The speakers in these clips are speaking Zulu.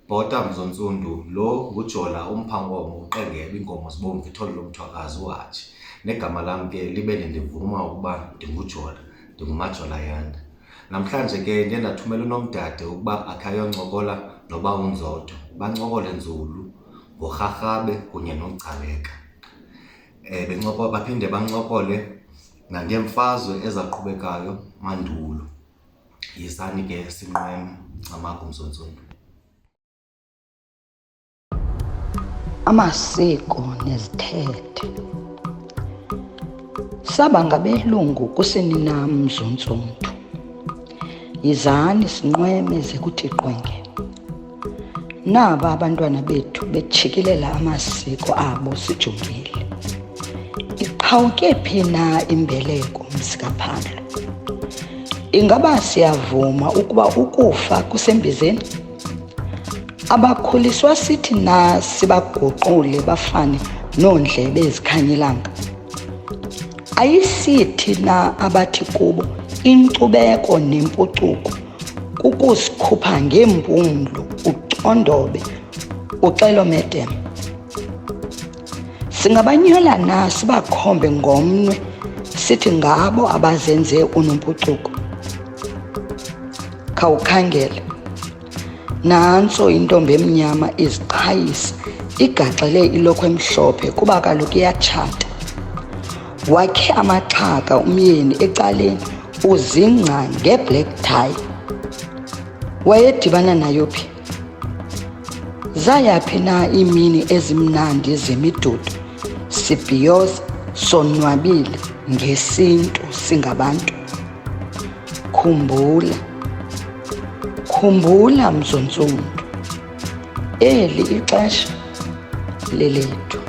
Bhota Mzonsundu, lo nguJola umphangomo uqengebe inkomo zibomvu ithole lomthwakazi uHaji. Negama lami ke libe ndivuma ukuba ndinguJola, ndinguMajola Yanda. Namhlanje ke ndiye ndathumela uNomdade ukuba akhe ayoncokola noba uNzoto. Bancokole nzulu ngoRharhabe kunye noGcaleka. Baphinde bancokole nangeemfazwe ezaqhubekayo mandulo. Yisani ke sinqweme Camagu Mzonsundu. Amasiko nezithethe. Saba ngabelungu kusenina Mzonsundu. Yizani sinqweme zekuthi qwenge. Naba abantwana bethu bejikilela amasiko abo sijongile. Iqhawuke phi na imbeleko msikaPhandlo? Ingaba siyavuma ukuba ukufa kusembizeni? Abakhuliswa sithi na sibaguqule bafane noondlebe ezikhanyilanga? Ayisithi na abathi kubo inkcubeko nempucuko kukusikhupha ngeempumlo ucondobe uxelomedem? Singabanyola na sibakhombe ngomnwe sithi ngabo abazenze unompucuko? Khawukhangele, nantso intombi emnyama iziqhayisa igaxele ilokhwe emhlophe kuba kaloku iyatshata. Wakhe amaxhaka umyeni ecaleni uzingca ngeblack tie. Wayedibana nayo phi? Zayaphi na iimini ezimnandi zemidudu sibhiyoza sonwabile ngesintu singabantu? Khumbula Mzonsundu, eli ixesha lelethu.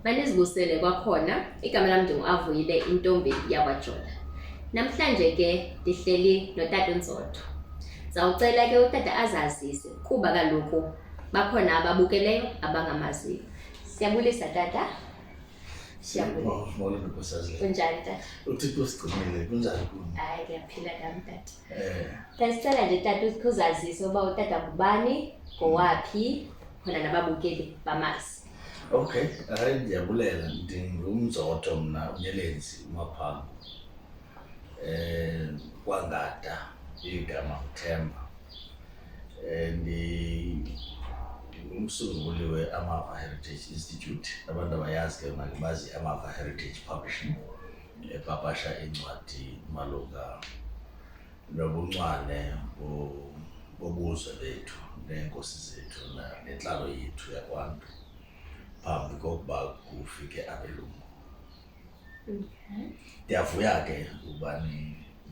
Manizibusele kwakhona, igama lami ndingu-Avuyile intombi yakwaJola. Namhlanje ke ndihleli notata uNzoto. Zawucela ke utata azazise kuba kaloku bakhona ababukeleyo abangamaziyo. Siyabulisa tata. Siyabulisa. Kunjani tata? Uthixo usigcinile, kunjani kuni? Hayi kuyaphila nami tata. Ndisicela nje tata uzazise uba utata ngubani, ngowaphi, khona nababukeli bamazi. Okay, hayi ndiyabulela, ndingumZoto mna uNyelenzi uMaphango. KwaNgada igama uThemba. Ngumsunguli we-Amava Heritage Institute. Abantu abayazi ke bazi Amava Heritage Publishing, epapasha incwadi malunga nobuncwane bobuzwe bethu neenkosi zethu nentlalo yethu yakwaNtu phambi kokuba kufike abelungu. Ndiyavuya ke ukuba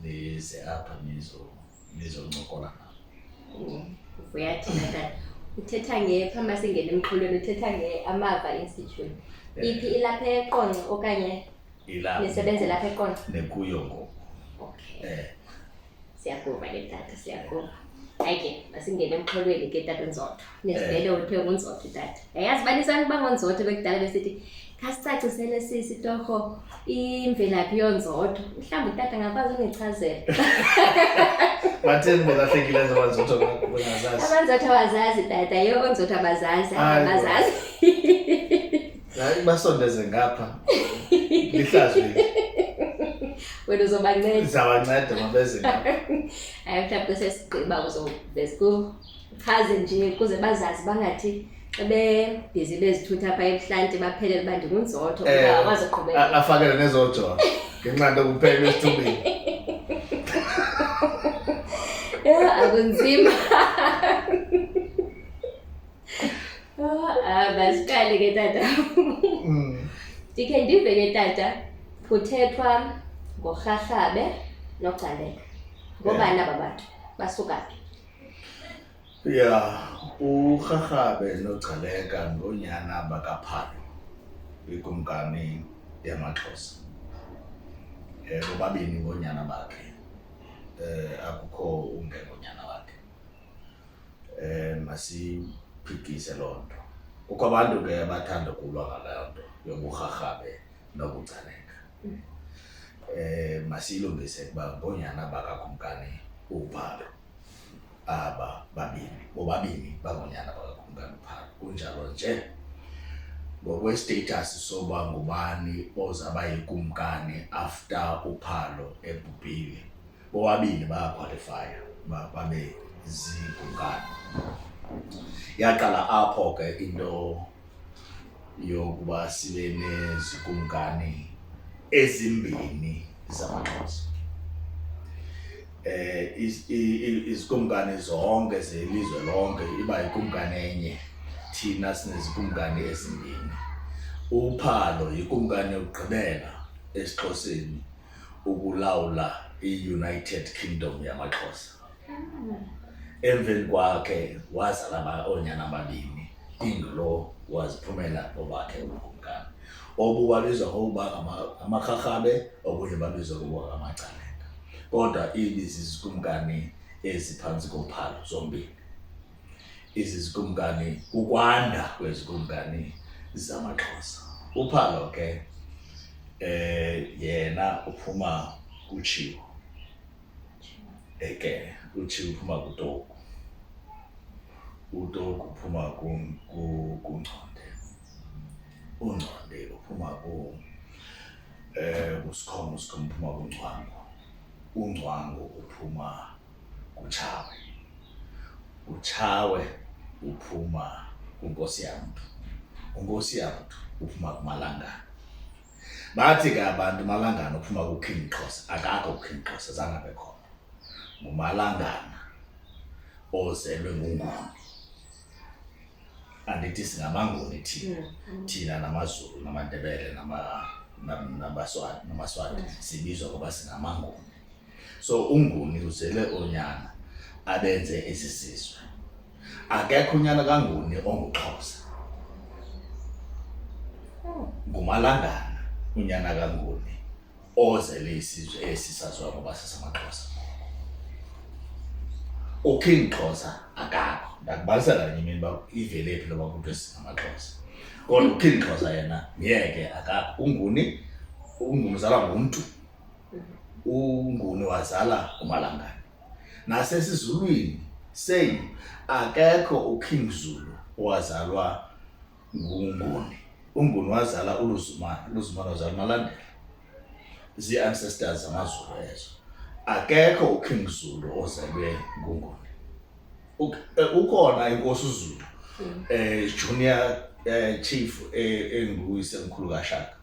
nize apha nizoncokola nabo. Uvuya thina tata. Uthetha phambi singene emxholweni uthetha nge-Amava Institute. Iphi ilapha eQonce okanye nisebenze lapha eQonce? Nekuyo ngoku. Okay. Siyakuva ke tata, siyakuva. Hayi ke masingene emxholweni ke tata uNzoto. Nezivele uthe nguNzoto tata. Yayazi banisana ukuba ngoNzoto bekudala besithi khasicacisele sisi torho imvelaphi yoNzoto. Mhlawumbi utata ngakwazi ungichazela. Batheni belahlekile abaNzoto bengazazi? AmaNzoto abazazi tata, yoNzoto abazazi, abazazi. Hayi basondeze ngapha. Lihlazwe. Wena uzobanceda. Uzabanceda mabeze ngapha. Hayi mhlawumbi sesigqiba uzobesikuchaze nje kuze bazazi bangathi bebhizi bezithutha apha ebuhlanti baphelele uba ndinguNzoto ukuba akwazi uqhubeka. Afakele nezoJola ngenxa nto kuphela esithubeni. Akunzima. Basiqale ke tata. Ndikhe ndive ke tata kuthethwa ngoRharhabe noGcaleka. Ngobani aba bantu? Basuka phi? Ya, uRharhabe noGcaleka ngonyana bakaPhalo ikumkani yamaXhosa. Bobabini ngonyana bakhe. Akukho ungengonyana wakhe. Masiphikise loo nto. kukho abantu ke abathanda ukulwa ngaleyo nto yoburharhabe nobucaneka. Masiyilungise kuba ngoonyana bakakumkani uPhalo aba bobabini bangoonyana bakakumkani uPhalo. Kunjalo nje ngokwestatus soba ngubani ozaba yikumkani after uPhalo ebhubhile, bobabini bayaqualifya babe zikumkani. Yaqala apho ke into yokuba sibe nezikumkani ezimbini zamaXhosa. Izikumkani zonke zelizwe lonke iba yikumkani enye, thina sinezikumkani ezimbini. uPhalo yikumkani yokugqibela esiXhoseni ukulawula i-United Kingdom yamaXhosa. Emveni kwakhe wazala oonyana ababini, inglo waziphumela obakhe ubukumkani, obubabizwa ngokuba amarharhabe, obunye babizwa ngokuba amacaneka. Kodwa zizikumkani eziphantsi koPhalo zombini. Izizikumkani ukwanda kwezikumkani zamaXhosa. uPhalo ke yena uphuma kuTshiwo, ke uTshiwo uphuma kuTogu, uTogu uphuma kuNgconde, uNgconde uphuma kuSikhomo, uSikhomo uphuma kuNgcwangu, uNgcwangu uphuma kuTshawe, uTshawe uphuma kuNkosiyamntu, uNkosiyamntu uphuma kuMalangana. Bathi ke abantu uMalangana uphuma kuKing Xhosa. Akakho uKing Xhosa, zange abe khona. nguMalangana ozelwe nguNguni. Andithi singamanguni thina namaZulu namaNdebele namaSwati sibizwa ngoba singamanguni. So uNguni uzele oonyana abenze esi sizwe. Akekho unyana kaNguni onguXhosa. nguMalangana unyana kaNguni ozele isizwe esi saziwa ngoba sesamaXhosa. uKing Xhosa akakho. Ndakubalisela nye imini uba ivele phi loba kuthiwe singamaXhosa. Kodwa uKing Xhosa yena ngeke akakho. uNguni uzalwa ngumntu, uNguni wazala uMalangana. Nasesizulwini same, akekho uKing Zulu owazalwa nguNguni. uNguni wazala uLuzumane, uLuzumane wazala uMalandela. Zii-ancestors zamaZulu ezo. Akekho uKing Zulu ozelwe nguNguni. Ukhona inkosi uZulu, junior chief enguyisemkhulu kaShaka.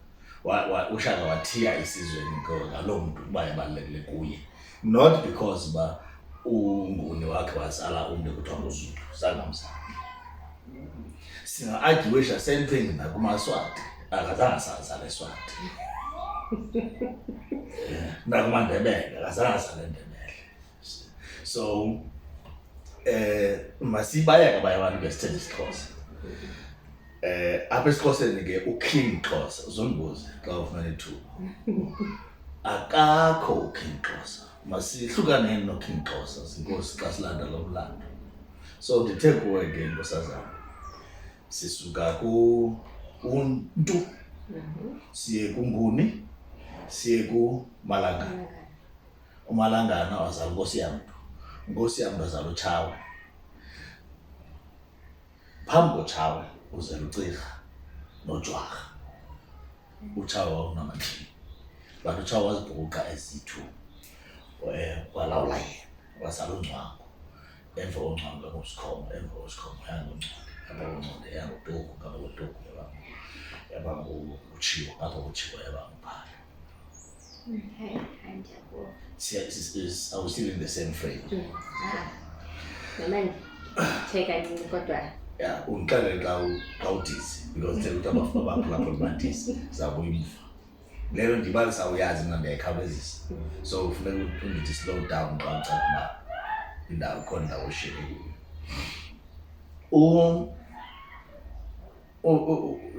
uShaka wathiya isizweni ngaloo mntu uba ebalulekile kuye. Not because uba uNguni wakhe wazala umntu ekuthiwa nguZulu, zangamzala. Singa-argywisha same thing nakumaSwati, akazange sazala eSwati. NakumaNdebele akazange azala eNdebele. So masibayeke abanye abantu besithanda isiXhosa. Apha esiXhoseni ke uKing Xhosa, uzondibuze xa ufumana ithuba, akakho uKing Xhosa. Masihlukaneni noKing Xhosa, zinkosi xa silanda lo mlando. So ndithe kuwe ke nkosazana, sisuka kuNtu siye kuNguni siye kuMalangana. uMalangana wazala uNkosiyamntu, uNkosiyamntu wazala uTshawe. Phambi koTshawe uzela uCirha noJwarha. uTshawe wawunamathini, but uTshawe wazibhuqa eziyi-2. Walawula yena, wazala uNgcwangu. Emva koNgcwangu nguSikhomo, emva koSikhomo yanguNgconde, apha koNgconde yanguTogu, apha koTogu yaba nguTshiwo, apha kuTshiwo yaba nguPhalo. Okay, ndiyakuva. Are we still in the same frame? Nomani, tsheka kancinci kodwa. Yeah, ungixelele xa udisi, because thela ukuthi abaphulaphula badisi zabuyimuva. Leyo ndibalisa uyazi mna ndiyayikhawulezisa. So kufuneka undithi slow down xa ucaca uba indawo khona indawo oshiyeke kuyo.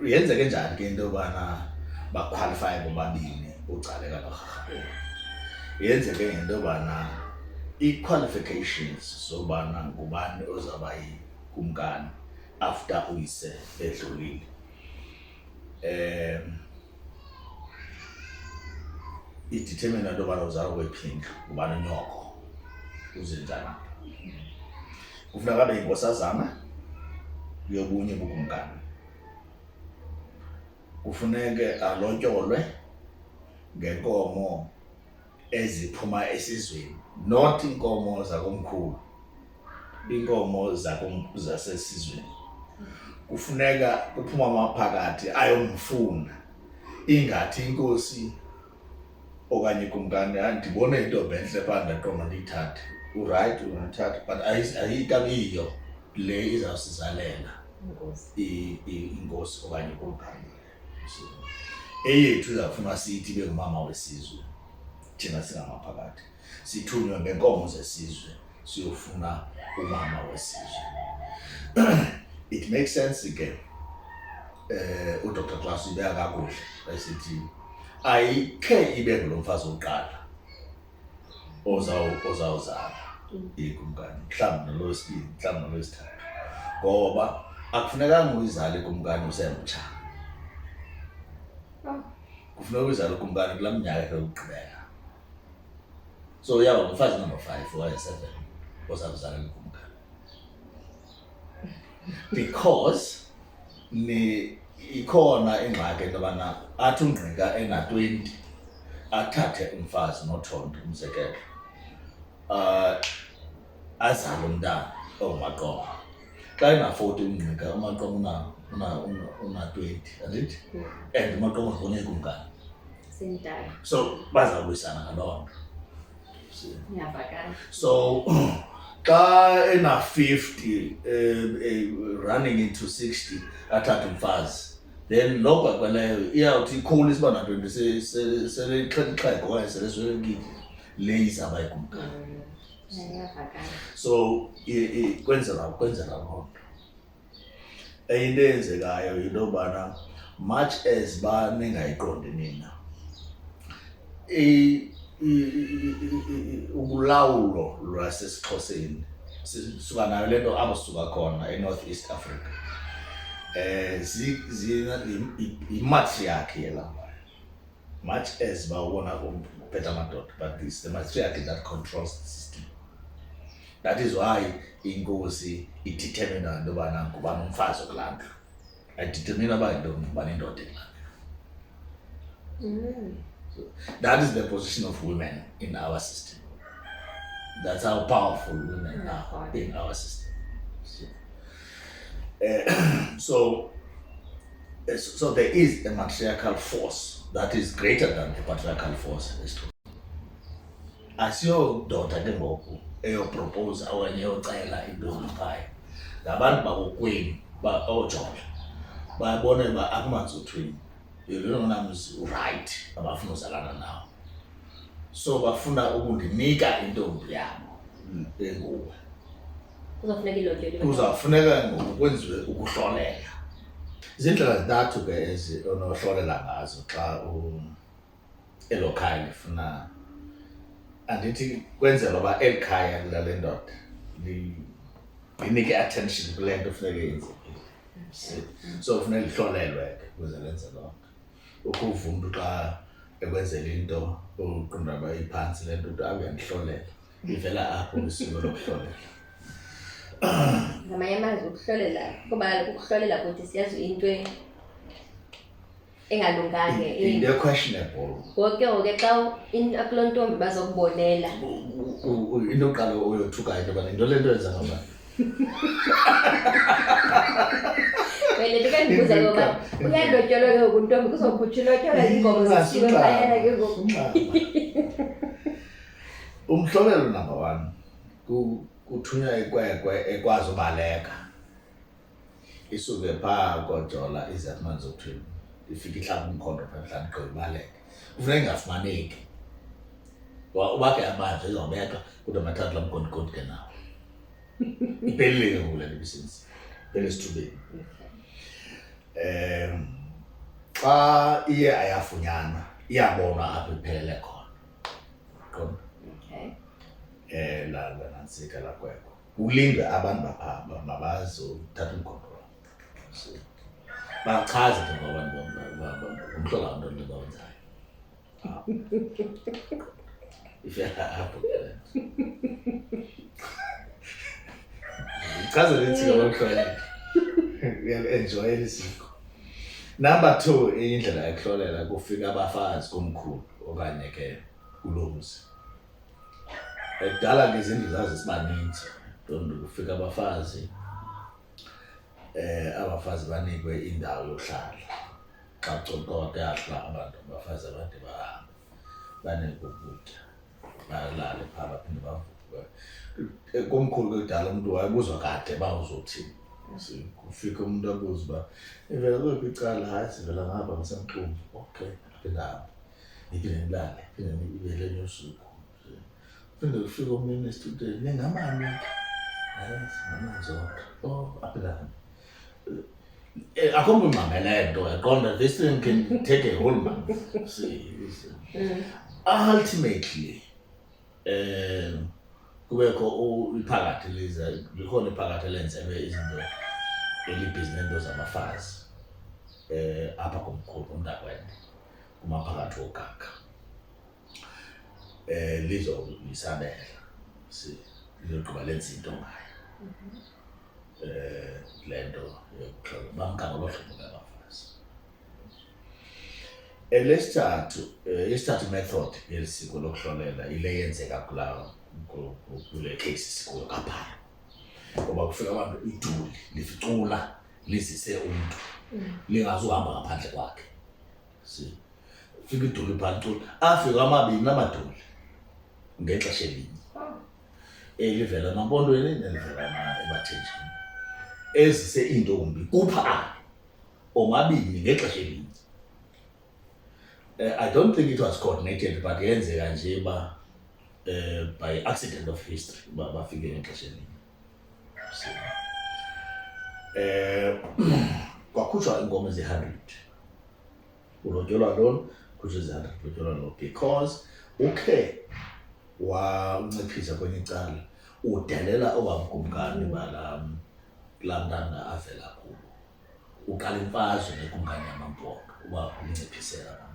Yenzeke njani ke into yobana baqualifye bobabini uCaleka noRharhabe? Yenzeke ngento yobana i-qualifications zobana ngubani ozawuba yikumkani after uyise edlulile. Idetermine into yobana uzalwa kweyiphi indlu, ubani unyoko, uze njani. Kufuneka abe yinkosazana yobunye bukumkani. Kufuneke alotyolwe ngenkomo eziphuma esizweni, not inkomo zakomkhulu, inkomo zasesizweni. Kufuneka kuphuma amaphakathi ayomfuna, ingathi inkosi okanye ikumkani ndibone into bentle phaa ndaqonda ndiyithathe. Uright ungathatha, but ayikabiyo le izawusizalela inkosi okanye ikumkani. Eyethu izawufuna siyithi ibe ngumama wesizwe, thina singamaphakathi sithunywe ngenkomo zesizwe siyofuna umama wesizwe. It makes sense ke uDr. Claus ibeka kakuhle esithi ayikhe ibe ngulo mfazi wokuqala ozawuzala ikumkani, mhlawumbi nolosibini, mhlawumbi nolosithathu, ngoba akufunekanga uyizale ikumkani usemtsha. Kufuneka uyizale ikumkani kulaa minyaka yokugqibela. So uyaba ngumfazi number 5 okanye 7 ozawuzalela ikumkani, because ikhona ingxaki into yobana athi uNgqika ena-20 athathe umfazi noThonto umzekelo, azale umntana ongumaqoma. Xa ena-40 uNgqika umaqoma una-20, andithi? And umaqoma uzibone ikumkani. Sindala. So bazawubuyisana ngaloo nto. Ngiyavakala. So xa ena-50 running into 60 athathe umfazi, then lo bhaqeleyo iyawuthi ikholisa uba na-20 selexhexhego okanye seleswelekile, le izawuba ikumkani. Ngiyavakala. So kwenzela loo nto. Into eyenzekayo yinto yobana much as ba ningayiqondi nina, ulawulo lwasesiXhoseni sisuka nayo le nto apho sisuka khona eNorth East Africa, yimatriarchy yelapha. Much as bawubona kuphethe amadoda, but it's the matriarchy that controls the system. That is why inkosi idetermina into yobana ngubani umfazi okulaa ndlu, ayidetermina uba ngubani indoda ekulaa ndlu. That is the position of women in our system. That's how powerful women are in our system. So there is a matriarchal force that is greater than the patriarchal force. Asiyododa ke ngoku eyopropose okanye eyocela intombi phaya. Ngabantu bakokwenu ooJola bayabona uba akumanzothweni, lona mzi uright, abafuna uzalana nawo. So bafuna ukundinika intombi yabo enguwe. Kuzofuneka ilotyolwe. Kuzafuneka ngoku kwenziwe ukuhlolela. Izindlela zintathu ke onohlolela ngazo xa elo khaya lifuna, andithi kwenzela uba eli khaya lale ndoda linike attention kule nto funeka yenzekile. So funeka lihlolelwe ke ukuze lenze loo nto. Ukuva umntu xa ekwenzela into uqonda uba iphantsi le nto uyandihlolela, ivela apho isiko lokuhlolela. Ngamanye amazwi ukuhlolela, kuba kaloku ukuhlolela kuthi siyazi into engalunganga. Into questionable. Ngoke xa kuloo ntombi bazokubonela. Into yokuqala uyothuka into yobana into le nto yenza ngobani. Wena ke ndibuza ngoba uyalotyolwa ke ngoku ntombi kuzokhutshwa ilotyolwa iinkomo zesiko phayana ke ngoku. Umhlolelo number 1 kuthunywa ikwekwe ekwazi ubaleka, isuke phaa koJola ize emanzothweni, ifike ihlaba umkhondo phaa mhlawumbi gqiba ibaleke. Kufuneka ingafumaneki, uba ke amanzi izawubethwa kodwa mathathu laa mgondigodi ke nawo. Iphelile ke ngoku le nto ibisenzi, iphele esithubeni. Xa iye ayafunyanwa iyabonwa apho iphelele khona. Qonda? Lanantsika lakwekho. Ulindwe abantu baphaa mabazothatha umkhondo wabo. bachaze ke ngoba ngomhlola into lebawenzayo ifyapho chaze lethi ngomhlola uyaenjoy isiko. Number 2 indlela yokuhlolela kufika abafazi komkhulu okanye ke kulomuzi. Ekudala ke izindlu zazi sibaninzi nto kufika abafazi abafazi banikwe indawo yokuhlala xa kucocwa kuyahla abantu abafazi abade bahamba banikwe ukutya balale phaa baphinde bavuke komkhulu kudala umuntu wayebuzwa kade bawuzothini kufika umuntu abuza uba ivela kwephi icala hayi sivela ngapha ngasemxumbu okay phindahamba iphinde nilale phinde nibele nyosuku phinde kufika omunye student ningamani ngamanzonto aphindahamba akho muntu mamele nto yaqonda this thing can take a whole month. See, ultimately kubekho iphakathi likhona iphakathi elenzelwe izinto elibhizinento zamafazi apha komkhulu umntakwethu kumaphakathi wogaga lizolisabela lizoqhuba lenza into ngayo lento yokuhlola bamganga lohlobo labafazi. Lesithathu method yelisiko lokuhlolela ile yenzeka kule case sikuyo kaphalo ngoba kufika abantu iduli lificula lizise umuntu lingazuhamba ngaphandle kwakhe fika iduli phansi afika amabini amaduli ngexesha elinye elivela emampondweni nelivela ebathenjini ezise intombi kupha omabini ngexesha elinye. I don't think it was coordinated but yenzeka nje by accident of history bafike ngexesha elinye. Kwakhutshwa ingoma ezi-100 ulotyolwa lona khutshwa ezi-100 ulotyolwa lona because wanciphisa kwenye icala udelela obamkumkani kulaa mntana avela kulo uqala imfazwe nekumkani yamampondo uba unciphisela amampondo.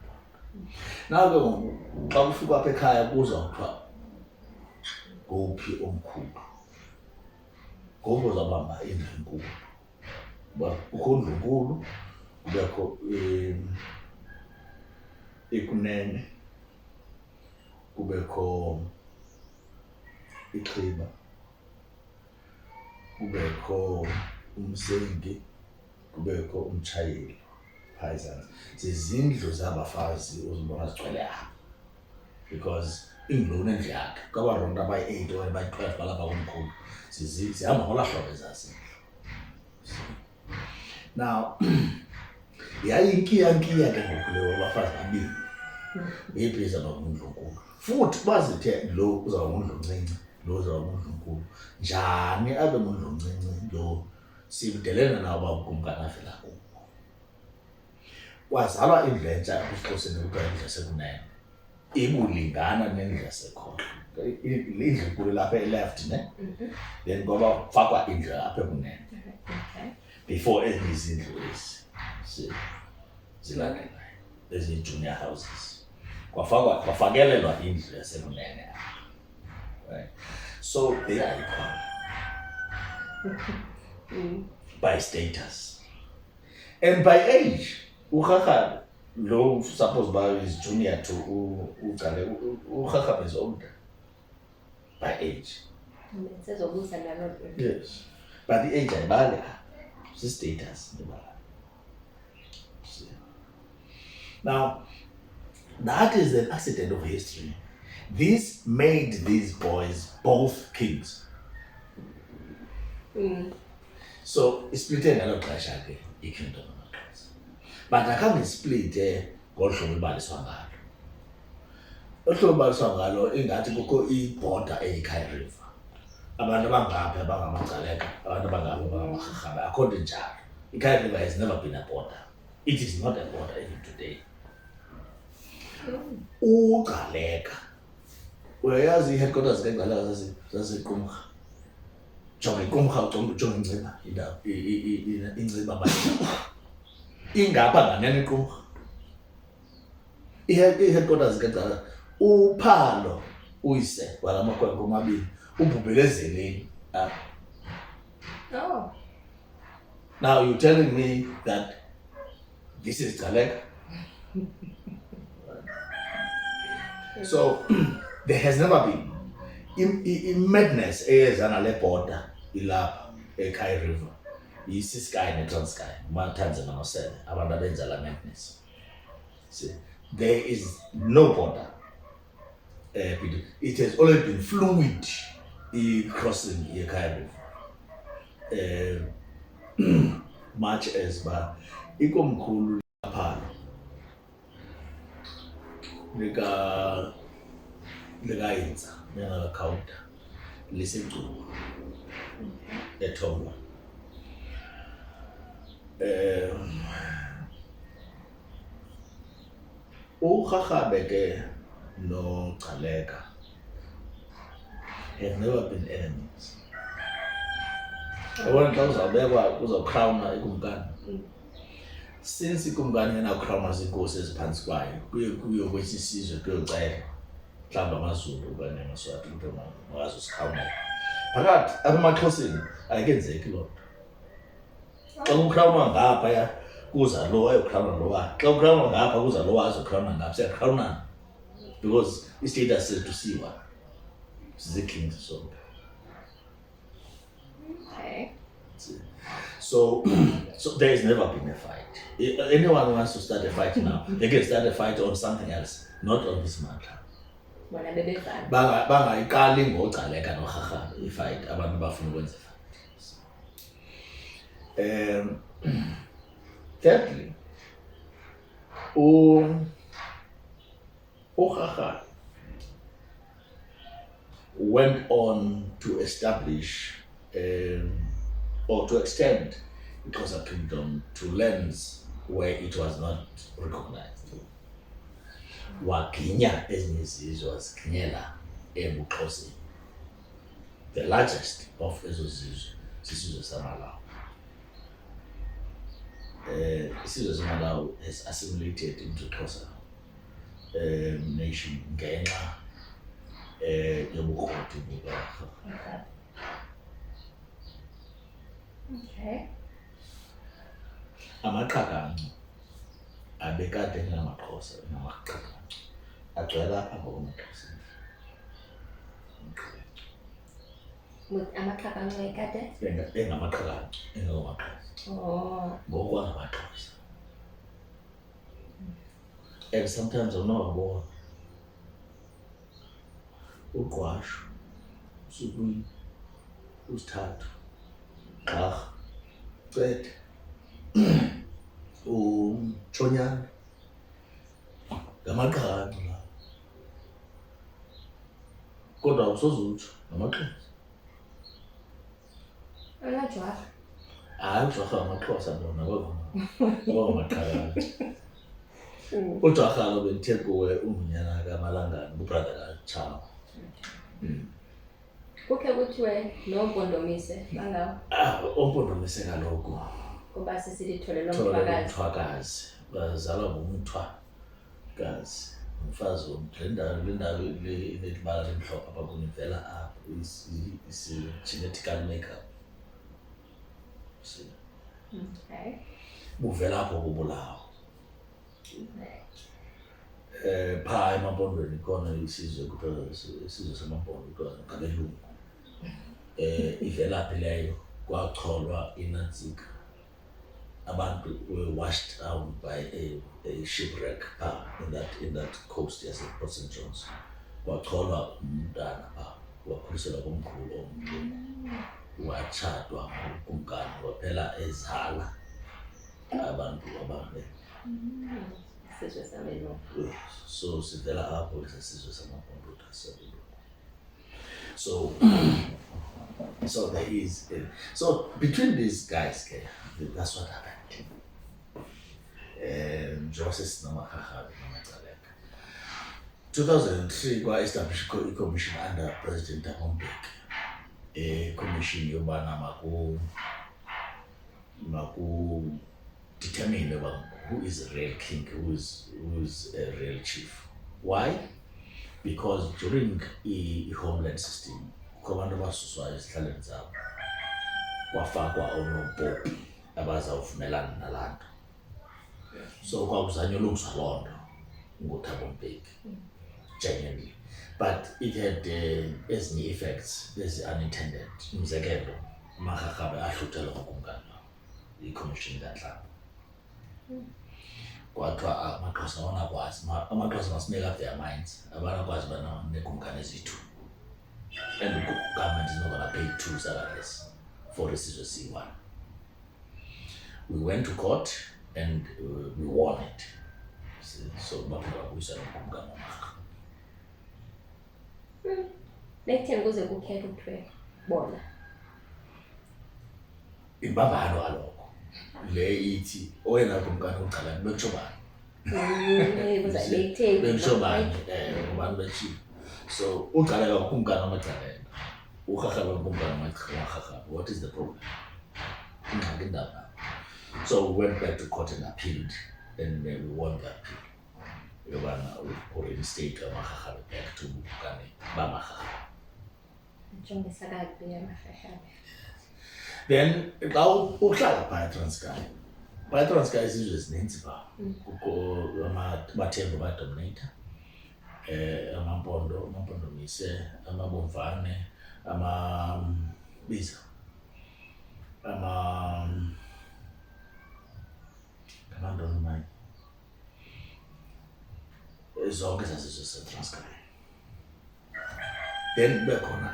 Nawe ke xa kufika apha ekhaya kuza kuthiwa ngophi omkhulu ngoku uzawubamba indlu enkulu uba kukho indlu enkulu kubekho ikunene kubekho iqhiba kubekho umsengi kubekho umtshayeli phayizana zizindlu zabafazi uzibona zigcwele apha because indlu nendlu yakhe kwabaronto abayi-8 okanye bayi-12 balapha komkhulu zihamba ngolaa hlobo ezazindlu. Now yayinkiyankiya ke ngoku leyo abafazi babini bebhiza ngundlu enkulu futhi bazithe lo uzawuba ngundlu encinci lo uzawuba ngundlu enkulu njani abe ngundlu encinci lo sibudelela nawo bakumkani avela kuwo. Kwazalwa indlu entsha kusiXhoseni kuthiwa indlu yasekunene ibulingana nendlu yasekhohlo indlu enkulu lapha e-left ne then ngoba kufakwa indlu apha ekunene before ezinye izindlu zilandelayo eziyi-junior houses kwafakelelwa indlu yasekunene right. So they are equal by status and by age. Urharha lo suppose ba is junior to uqale urharha is older by age. Yes, but the age ayibali the status. Now that is an accident of history. This made these boys both kings. So split ngalo xesha ke ikingdom yamaXhosa but akhange split ngolu hlobo libaliswa ngalo. Uhlobo libaliswa ngalo ingathi kukho i-border eyi-Kei River abantu abangapha abangamagcaleka abantu abangapha abangamarharhabe akho nto njalo. I-Kei River has never been a border. It is not a border even today. uGcaleka uyayazi i-headquarters kaGcaleka zaseQumrha jonga iqumrha ujonga inceba inceba abantu ingapha nganene iqumrha i-headquarters zikaGcaleka uPhalo uyise walamakhwenkwe amabili ubhubhelezeleni apha. Oh. Now you're telling me that this is Gcaleka? So there has never been madness eyezana le border ilapha eKai River yiSiskai neTranskei maTanzania namasele abantu abenza la madness. See, there is no border. It has always been fluid crossing yeKai River. Much as ba ikomkhulu lapha lika yenza mina counter liseculo eThongwa uGhaghabe ke no Gcaleka have never been enemies. Yabona xa uzawubekwa uzawucrowna ikumkani. Since ikumkani enawucrowna zinkosi eziphansi kwayo kuyo kwesinye isizwe kuyocela mhlawumbi amaZulu okanye amaSwati into makazi usikhawunela. Phakathi apha emaXhoseni ayikenzeki loo nto. Xa kucrownwa ngaphaya kuza lo ayocrowna lowa. Xa kucrownwa ngapha kuza lo azocrowna ngapha siyacrownana because i-status sethu siwa sizi-kings sonke. Okay. So there has never been a fight. Anyone who wants to start a fight now, they can start a fight on something else, not on this matter. Bona bebefana. Bangayiqali ngoGcaleka noGhaghabe i-fight abantu bafuna ukwenza i-fight. Thirdly, uGhaghabe went on to establish or to extend iXhosa Kingdom to lands where it was not recognized. Waginya ezinye izizwe waziginyela ebuXhoseni. The largest of ezo zizwe sisizwe saMalawi. Isizwe saMalawi has assimilated into Xhosa nation ngenxa yobukroti bukaGhaghabe. Okay. Amaqhakancu abekade enamaXhosa namaqhakancu agcwele apha ngokumaXhosa. Amaqhakancu ekade? Engamaqhakancu engamaXhosa. Oh. NgokwamaXhosa. And sometimes unowabona uGqwashu uSukwini uSithathu Gqagha Cethe uTshonyana ngamaqhakancu la kodwa awusozutsho ngamaXhosa. UnaJwaha? Hayi uJwaha ngamaXhosa bona kwamaqhakancu. UJwaha lo benthe kuwe unyana kaMalangana ubrother kaChawa. Kukhe kuthiwe noMpondomise bangawo? Umpondomise kaloku Kuba sisithole Thole Mthwakazi bazalwa ngumthwakazi umfazi le ndawo inetibala limhlophe apha kunivela apha is-genetically makeup. Okay. Buvela apho kubulawo. Phaa emampondweni khona isizwe kuthiwa isizwe samampondo kuthiwa ngabelungu. Ivela phi leyo kwacholwa iNantsika. Abantu were washed out by a shipwreck in that coast yasePort St John's. Kwacholwa umntana phaa wakhuliselwa komkhulu omlungu watshadwa ngukumkani waphela ezala abantu ababe. Isizwe sabelungu. So sivela apho isizwe samampondo sabelungu. So there is so between these guys, okay, that's what happened. Joseph Namaghaghabe noGcaleka. 2003 kwa establish a commission under President Thabo Mbeki commission yobana maku determine who is a real king, who is a real chief. Why? Because during the homeland system, kubantu abasuswayo ezihlalweni zabo kwafakwa onopopi abazawuvumelana nalanto. So kwakuzanywa ulungiswa loo nto nguThabo Mbeki genuinely, but it had ezinye effects unintended. Umzekelo, uMarharabe ahluthelwa ngukumkani i-commission kaNhlaba. Kwathiwa amaXhosa awonakwazi, amaXhosa must make up their minds, abanakwazi bana nekumkani ezithu. And the government is not going to pay 2 salaries for Isizwe C1. We went to court and we won it. So baphuza nokumkani waMarharabe. Bekutheni kuze kukhethwe kuthiwe bona? Imbambano alokho. Le ithi oyena kumkani uCalani bekutsho bani? Bekutsho bani? Ubani betshilo. So uCalani ukumkani wamaCalani. uRharhabe ukumkani wamaRharhabe. What is the problem? Ingxaki indaba. So we went back to court and appealed, and we won the appeal. Yobana we reinstate amaRharhabe back to ukumkani bamaRharhabe. Njongisa kabi amaRharhabe. Then xa uhlala phaya eTranskei, phaya eTranskei izizwe ezininzi phaa. Kukho amaThembu badominator, amaMpondomise, amaBomvane, amaBiza, ngamantoni manye. Zonke ezaa zizwe zaseTranskei. Then kube khona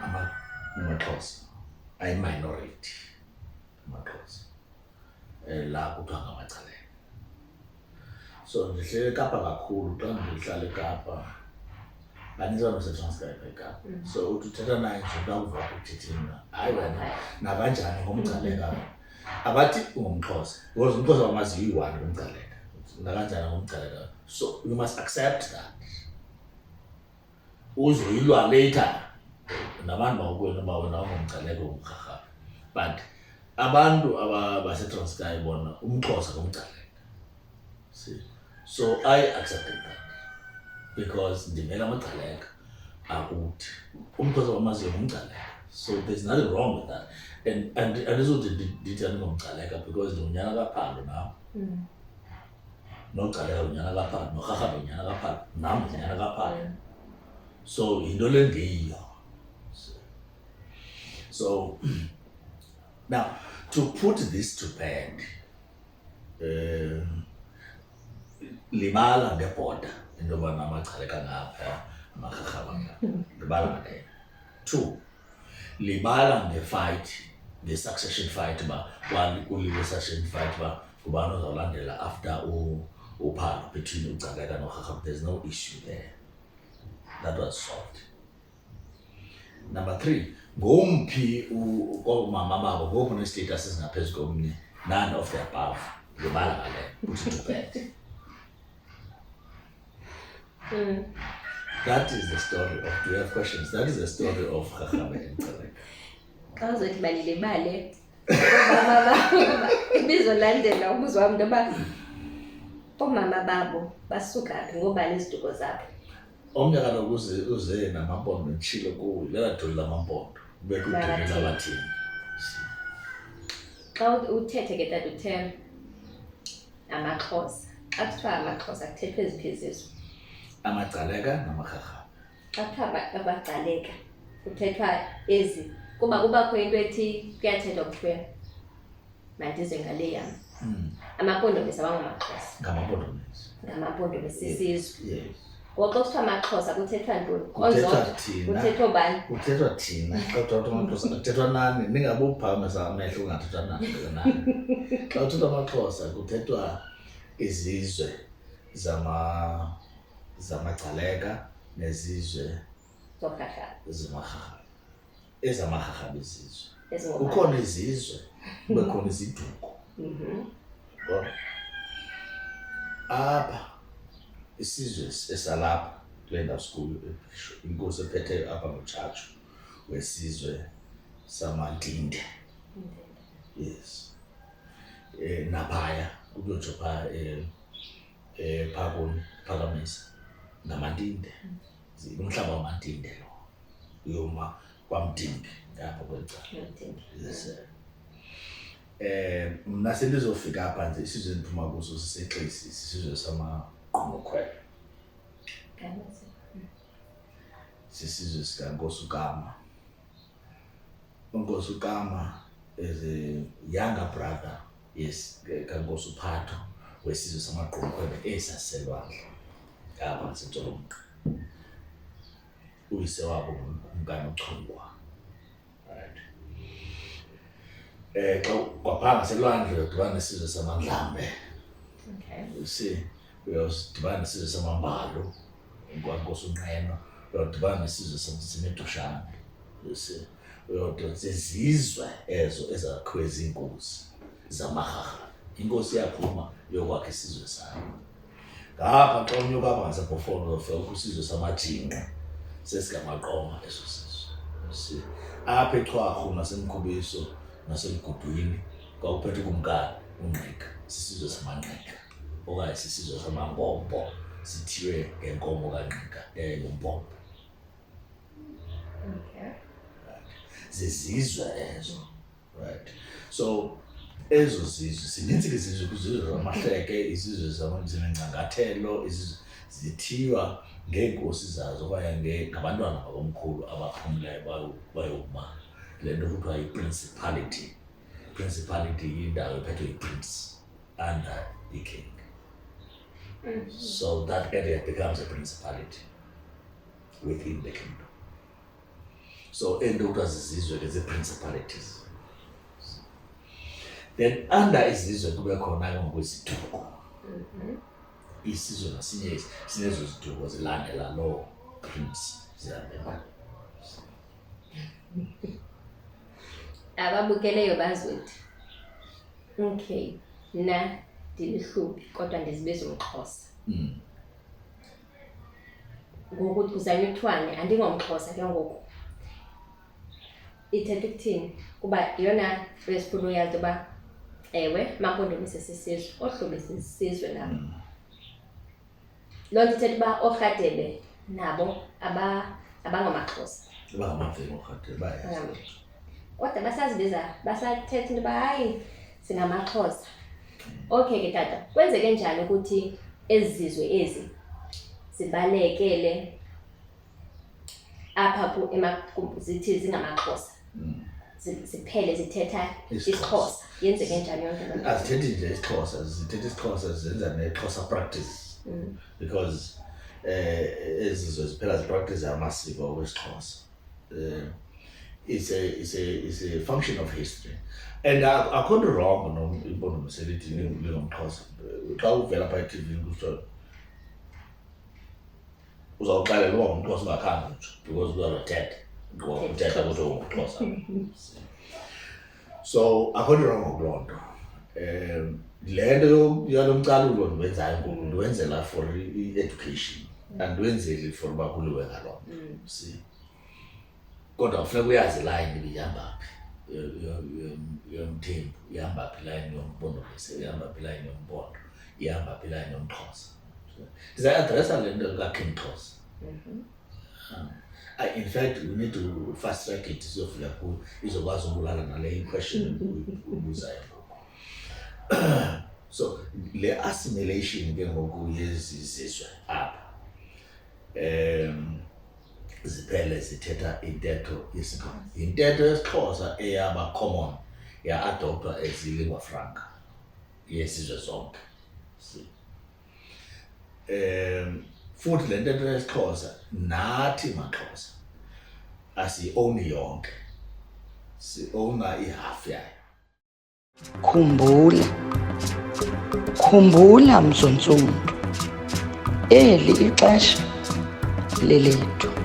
amaXhosa ayi-minority. amaXhosa la kuthiwa ngamaCaleni. So ndihlele eKapa kakhulu, xa ndihlala eKapa baninzi abantu baseTranskei apha eKapa. So uthi uthetha naye nje ndakuva ukuthetheni hayi wena nakanjani ngomGcaleka, abathi ungumXhosa because umXhosa wamaziyo iyi-one ngomGcaleka, nakanjani ngomGcaleka. So you must accept that. Uzoyilwa later nabantu bakokwenu uba wena ungumGcaleka ungumRharhabe, but abantu baseTranskei bona umXhosa ngumGcaleka. See, so I accepted that because ndimele amaGcaleka akuthi umXhosa wamaziyo ngumGcaleka. So there's nothing wrong with that, and this is ndithi andingomGcaleka because ndinyana kaPhando nam. noGcaleka unyana kaPhando, noRharhabe unyana kaPhando, nam ndinyana kaPhando. So yinto le ngeyiyo. So now to put this to bed, libala ngebhoda into yobana amaGcaleka ngapha amaRharhabe ngapha, libala ngaleyo. 2, libala ngefight, nge-succession fight uba kuliwe succession fight uba ngubani ozawulandela after uPhalo between uGcaleka noRharhabe. There's no issue there. That was solved. Number 3, ngomphi umama babo ngophi ne-status esingaphezu komnye, none of the above, libala ngaleyo, put it to bed. That is the story of, do you have questions? That is the story of Rharhabe and Caleka. Xa uzothi balilibale oomama babo ibizolandela umbuzo wam ntoba oomama babo basuka phi, ngobani iziduko zabo. Omnye kaloku uze namampondo nditshilo kuyo, leladoli lamampondo kubekho udini labathini. Xa uthethe ke tata uthe amaXhosa, xa kuthiwa amaXhosa kuthethwa eziphi izizwe? amaGcaleka namaRharhabe. Xa kuthiwa abaGcaleka kuthethwa ezi, kuba kubakho into ethi kuyathethwa kuthiwe mandize ngale yam. Amampondomise abangamaXhosa. Ngamampondomise isizwe. Yes. Ngoxa kuthiwa amaXhosa kuthethwa ntoni? Kuthethwa thina. Kuthethwa bani? Kuthethwa thina. Xa kuthiwa amaXhosa kuthethwa nani, ningabuphakamisa amehlo ungathethwa nani. Xa kuthethwa amaXhosa kuthethwa izizwe zamaGcaleka nezizwe zamaRharhabe. EzamaRharhabe izizwe. Kukhona izizwe, kube khona iziduko. Apha isizwe esalapha kule ndawo sikuyo, inkosi ephetheyo apha nguTshatshu wesizwe samantinde. Yes. Naphaya kuyotsho Phakamisa namantinde. Umhlaba wamantinde lo. Uyoma kwaMtimbi lapho kwecala. Yes. Mina sendizofika apha nje isizwe endiphuma kuso siseXesi, isizwe samaGqunukhwebe. Sisizwe sikaNkosi uKama. uNkosi uKama is a younger brother, yes, kaNkosi uPhatho wesizwe samaGqunukhwebe esaselwandle apha ngaseNtshonalanga. Uyise wabo uMkaNochungwa. Right. Xa kwapha ngaselwandle udibana nesizwe samaNdlambe. Okay. You see, uyodibana nesizwe samaMbalo, uNkosi uNqeno, uyodibana nesizwe samaDushane. You see, zizizwe ezo ezakhiwe izinkosi zamaHarha. Inkosi yaphuma yokwakha isizwe sayo. Ngapha xa unyuka apha ngaseBhofolo ufika kwisizwe samaJinqa sesikamaqoma eso sizwe. You see, apha eXhwarhu naseMkhubiso naseMgudwini kwakuphethe ukumkani uNgqika, sisizwe samaNgqika, okanye sisizwe samaMpopo, sithiywe ngenkomo kaNgqika eyoMpopo. Okay. Zizizwe ezo, right? So ezo zizwe sininzi izizwe kuzizwe zamaHleke, izizwe zamaNcangathelo, izizwe zithiywa ngeenkosi zazo okanye ngabantwana bakomkhulu abaphumleyo bayokuma le nto kuthiwa yi-principality. Principality yindawo ephethwe yi-prince under the king. So that area becomes a principality within the kingdom. So ento kuthiwa zizizwe ke zii-principalities. Then under izizwe kube khona ke ngokweziduko. Isizwe ngasinye sinezo ziduko zilandela loo prince zihambela. Ababukeleyo bazothi okay, na ndilihlubi kodwa ndizibiza umXhosa. Ngokuthi kuzanywa uthwane andingomXhosa ke ngoku. Ithetha ukuthini? Kuba yona wesifundo yazi uba ewe maMpondomise sisizwe, oHlubise sisizwe nabo. Loo nto ithetha uba oRhadebe nabo abangamaXhosa. Abangamaveli oRhadebe bayazi. Kodwa basazibiza, basathetha into uba hayi singamaXhosa. Okay ke tata, kwenzeke njani ukuthi ezizwe ezi zibalekele apha zithi zingamaXhosa? Ziphele zithetha isiXhosa. Yenzeke njani yonke loo nto? Azithethi nje isiXhosa, zithetha isiXhosa zenza neXhosa practice. Because ezizwe ziphela zipractice amasiko wesiXhosa. It's a function of history. And akho nto wrong noMpondomise lithi lingumXhosa. Xa uvela apha eTV kusho uzawuxelela uba ngumXhosa ungakhange utsho because uzawuthetha uthetha ukuthi ungumXhosa. So akho nto wrong ngokuloo nto. Le nto yalo mcalulo ndiwenzayo ngoku ndiwenzela for i-education, andiwenzeli for uba kuliwe ngaloo nto. See, kodwa kufuneka uyazi ilayini ibihamba phi yoMthembu, ihamba phi ilayini yoMpondomise, ihamba phi ilayini yoMpondo, ihamba phi ilayini yoMxhosa. Ndiza-adressa le nto kaKing Xhosa. In fact, we need to fast track it siyofika kuyo izokwazi ubulala nale question ubuzayo. So le assimilation ke ngoku yezizizwe apha ziphele zithetha intetho yesiXhosa. Intetho yesiXhosa eyaba common ya-adoptwa as lingua franca yesizwe zonke. Futhi le ntetho yesiXhosa nathi maXhosa asiyi-owni yonke, si-owna ihafu yayo. Khumbula Mzontsundu, eli ixesha lelethu.